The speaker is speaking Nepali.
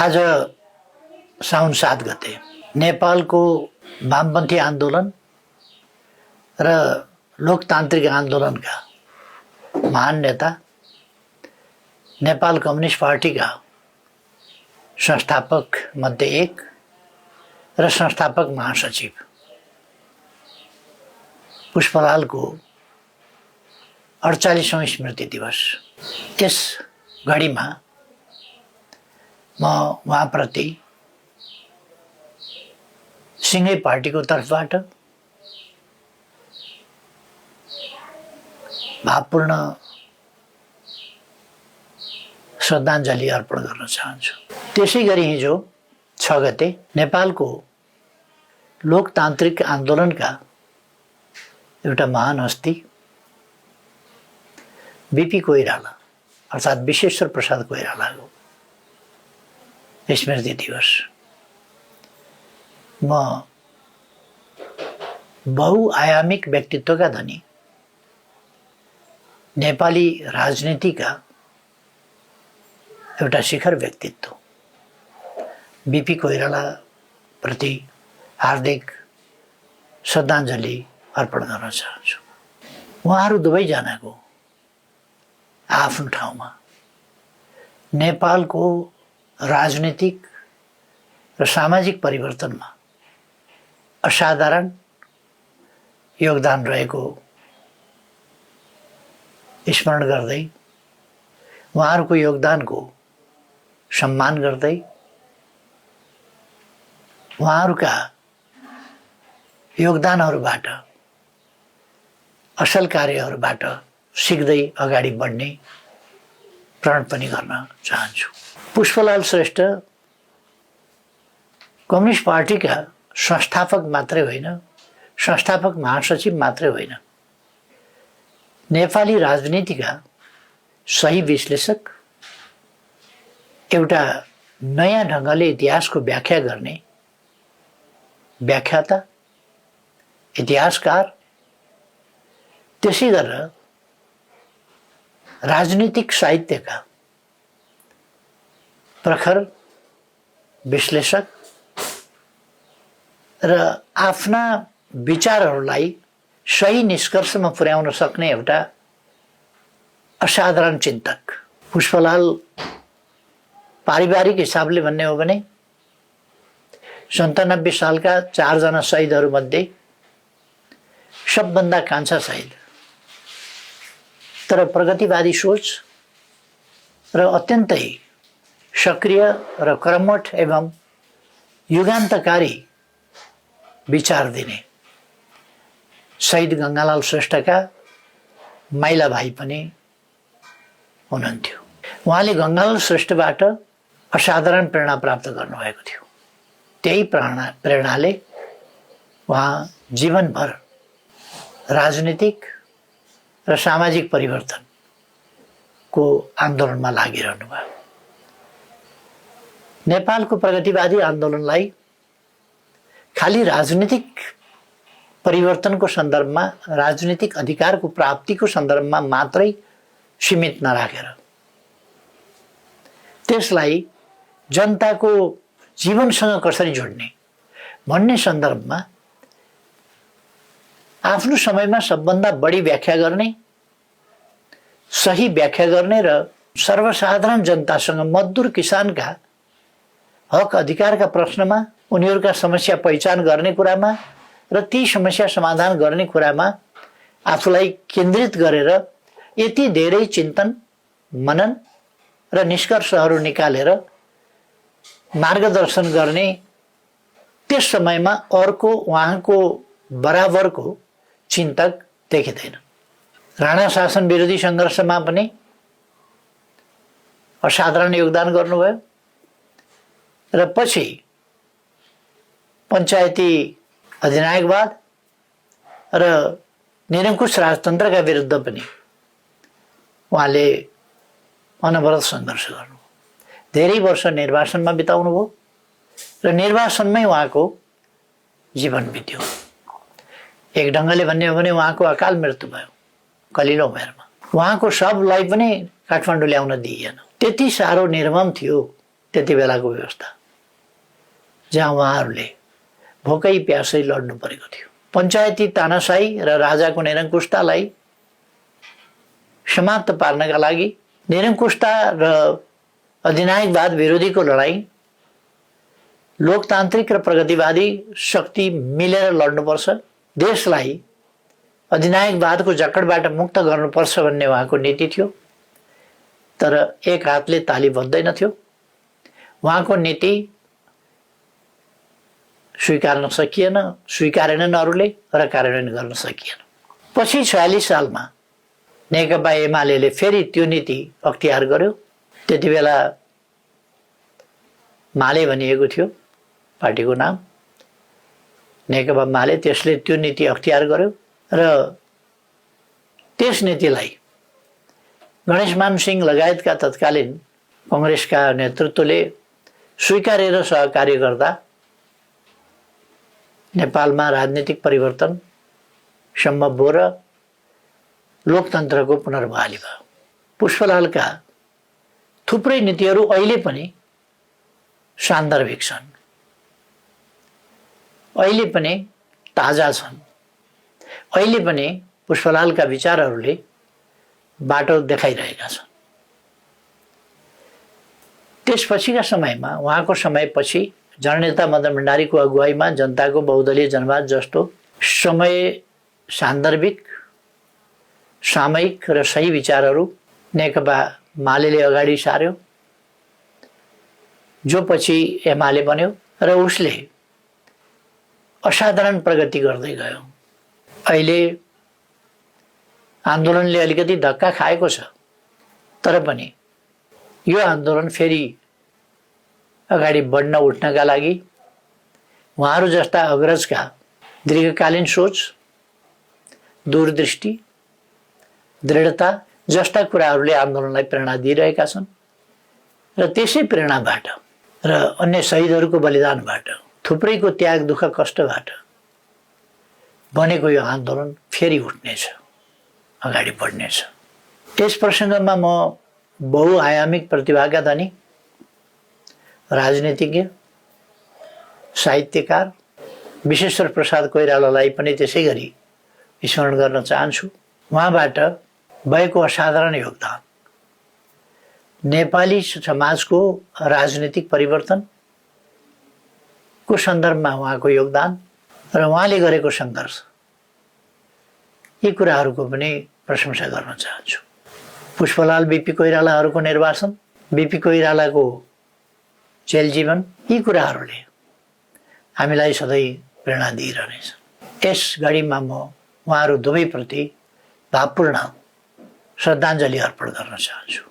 आज साउन 7 गते नेपालको वामपन्थी आन्दोलन र लोकतान्त्रिक आन्दोलनका महान नेता नेपाल कम्युनिस्ट पार्टीका संस्थापक मध्ये एक र संस्थापक महासचिव पुष्पलालको 48औं स्मृति दिवस। त्यस घडीमा म उहाँप्रति सिंगै पार्टीको तर्फबाट भावपूर्ण श्रद्धाञ्जली अर्पण गर्न चाहन्छु। त्यसै गरी हिजो 6 गते नेपालको लोकतान्त्रिक आन्दोलनका एउटा महान हस्ती बीपी कोइराला अर्थात् विश्वेश्वर प्रसाद कोइरालाको स्मृति दिवस। म बहुआयामिक व्यक्तित्वका धनी नेपाली राजनीतिका एउटा शिखर व्यक्तित्व बीपी कोइराला प्रति हार्दिक श्रद्धाञ्जली अर्पण गर्न चाहन्छु। उहाँहरू दुवैजनाको आफ्नो ठाउँमा नेपालको राजनीतिक र सामाजिक परिवर्तनमा असाधारण योगदान रहेको स्मरण गर्दै उहाँहरूको योगदानको सम्मान गर्दै उहाँहरूका योगदानहरूबाट असल कार्यहरूबाट सिक्दै अगाडि बढ्ने प्रण पनि गर्न चाहन्छु। पुष्पलाल श्रेष्ठ कम्युनिस्ट पार्टीका संस्थापक मात्रै होइन, संस्थापक महासचिव मात्रै होइन, नेपाली राजनीतिका सही विश्लेषक, एउटा नयाँ ढङ्गले इतिहासको व्याख्या गर्ने व्याख्याता, इतिहासकार, त्यसै गरेर राजनीतिक साहित्यका प्रखर विश्लेषक र आफ्ना विचारहरूलाई सही निष्कर्षमा पुर्याउन सक्ने एउटा असाधारण चिन्तक। पुष्पलाल पारिवारिक हिसाबले भन्ने हो भने 97 सालका 4 जना शहीदहरूमध्ये सबभन्दा कान्छा शहीद, तर प्रगतिवादी सोच र अत्यन्तै सक्रिय र कर्मठ एवं युगान्तकारी विचार दिने शहीद गङ्गालाल श्रेष्ठका माइला भाइ पनि हुनुहुन्थ्यो। उहाँले गङ्गालाल श्रेष्ठबाट असाधारण प्रेरणा प्राप्त गर्नुभएको थियो। त्यही प्रेरणाले उहाँ जीवनभर राजनीतिक र सामाजिक परिवर्तनको आन्दोलनमा लागिरहनु भयो। नेपालको प्रगतिवादी आन्दोलनलाई खाली राजनीतिक परिवर्तनको सन्दर्भमा, राजनीतिक अधिकारको प्राप्तिको सन्दर्भमा मात्रै सीमित नराखेर त्यसलाई जनताको जीवनसँग कसरी जोड्ने भन्ने सन्दर्भमा आफ्नो समयमा सबभन्दा बढी व्याख्या गर्ने, सही व्याख्या गर्ने र सर्वसाधारण जनतासँग, मजदुर किसानका हक अधिकारका प्रश्नमा, उनीहरूका समस्या पहिचान गर्ने कुरामा र ती समस्या समाधान गर्ने कुरामा आफूलाई केन्द्रित गरेर यति धेरै चिन्तन, मनन र निष्कर्षहरू निकालेर मार्गदर्शन गर्ने त्यस समयमा अर्को उहाँको बराबरको चिन्तक देखिँदैन। राणा शासन विरोधी सङ्घर्षमा पनि असाधारण योगदान गर्नुभयो र पछि पञ्चायती अधिनायकवाद र निरङ्कुश राजतन्त्रका विरुद्ध पनि उहाँले अनवरत सङ्घर्ष गर्नुभयो। धेरै वर्ष निर्वासनमा बिताउनुभयो र निर्वासनमै उहाँको जीवन बित्यो। एक ढङ्गले भन्ने हो भने उहाँको अकाल मृत्यु भयो कलिलो उमेरमा। उहाँको शवलाई पनि काठमाडौँ ल्याउन दिइएन। त्यति साह्रो निर्मम थियो त्यति बेलाको व्यवस्था, जहाँ उहाँहरूले भोकै प्यासै लड्नु परेको थियो। पञ्चायती तानाशाही र राजाको निरङ्कुशतालाई समाप्त पार्नका लागि निरङ्कुशता र अधिनायकवाद विरोधीको लडाईँ लोकतान्त्रिक र प्रगतिवादी शक्ति मिलेर लड्नुपर्छ, देशलाई अधिनायकवादको जकडबाट मुक्त गर्नुपर्छ भन्ने उहाँको नीति थियो। तर एक हातले ताली बज्दैनथ्यो। उहाँको नीति स्वीकार्न सकिएन, स्वीकारेनन् अरूले र कार्यान्वयन गर्न सकिएन। पछि 46 सालमा नेकपा एमाले फेरि त्यो नीति अख्तियार गर्यो। त्यति बेला माले भनिएको थियो पार्टीको नाम, नेकपा माले। त्यसले त्यो नीति अख्तियार गर्यो र त्यस नीतिलाई गणेशमान सिंह लगायतका तत्कालीन कांग्रेसका नेतृत्वले स्वीकारेर सहकार्य गर्दा नेपालमा राजनीतिक परिवर्तन सम्भव भयो र लोकतन्त्रको पुनर्बहाली भयो। पुष्पलालका थुप्रै नीतिहरू अहिले पनि सान्दर्भिक छन्, अहिले पनि ताजा छन्, अहिले पनि पुष्पलालका विचारहरूले बाटो देखाइरहेका छन्। त्यसपछिका समयमा, उहाँको समयपछि जननेता मदन भण्डारीको अगुवाईमा जनताको बहुदलीय जनवाद जस्तो समय सान्दर्भिक, सामयिक र सही विचारहरू नेकपा मालेले अगाडि सार्यो, जो पछि एमाले बन्यो र उसले असाधारण प्रगति गर्दै गयो। अहिले आन्दोलनले अलिकति धक्का खाएको छ, तर पनि यो आन्दोलन फेरि अगाडि बढ्न उठ्नका लागि उहाँहरू जस्ता अग्रजका दीर्घकालीन सोच, दूरदृष्टि, दृढता जस्ता कुराहरूले आन्दोलनलाई प्रेरणा दिइरहेका छन् र त्यसै प्रेरणाबाट र अन्य शहीदहरूको बलिदानबाट, थुप्रैको त्याग, दुःख, कष्टबाट बनेको यो आन्दोलन फेरि उठ्नेछ, अगाडि बढ्नेछ। यस प्रसङ्गमा म बहुआयामिक प्रतिभाका धनी राजनीतिज्ञ, साहित्यकार विश्वेश्वर प्रसाद कोइरालालाई पनि त्यसै गरी स्मरण गर्न चाहन्छु। उहाँबाट भएको असाधारण योगदान, नेपाली समाजको राजनीतिक परिवर्तनको सन्दर्भमा उहाँको योगदान र उहाँले गरेको सङ्घर्ष, यी कुराहरूको पनि प्रशंसा गर्न चाहन्छु। पुष्पलाल बीपी कोइरालाहरूको निर्वासन, बीपी कोइरालाको जेल जीवन, यी कुराहरूले हामीलाई सधैँ प्रेरणा दिइरहनेछ। यस घडीमा म उहाँहरू दुवैप्रति भावपूर्ण श्रद्धाञ्जली अर्पण गर्न चाहन्छु।